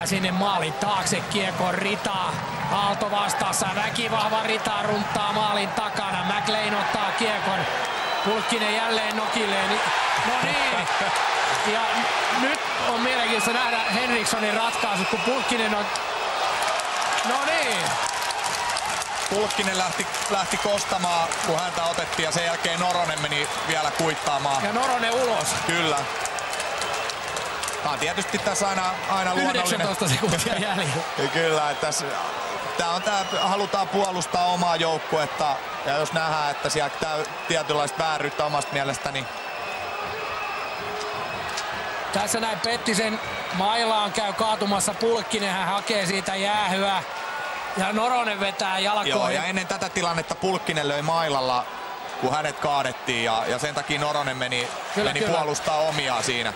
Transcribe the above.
Sinne maalin taakse kiekon Rita. Aalto vastassa, väkivahva Rita runttaa maalin takana. McLean ottaa kiekon. Pulkkinen jälleen nokilleen. No niin. Ja nyt on mielenkiintoista nähdä Henrikssonin ratkaisut, kun Pulkkinen on... No niin. Pulkkinen lähti kostamaan, kun häntä otettiin, ja sen jälkeen Noronen meni vielä kuittaamaan. Ja Noronen ulos. Kyllä. Tämä on tietysti tässä aina luonnollinen. 19 sekuntia jäljellä. Kyllä, että halutaan puolustaa omaa joukkuetta, ja jos nähdään, että siellä tietynlaista vääryyttä omasta mielestäni. Tässä näin Pettisen mailaan käy kaatumassa Pulkkinen, hän hakee siitä jäähyä. Ja Noronen vetää jalkoihin. Joo, ja ennen tätä tilannetta Pulkkinen löi mailalla, kun hänet kaadettiin, ja sen takia Noronen meni puolustaa omiaan siinä.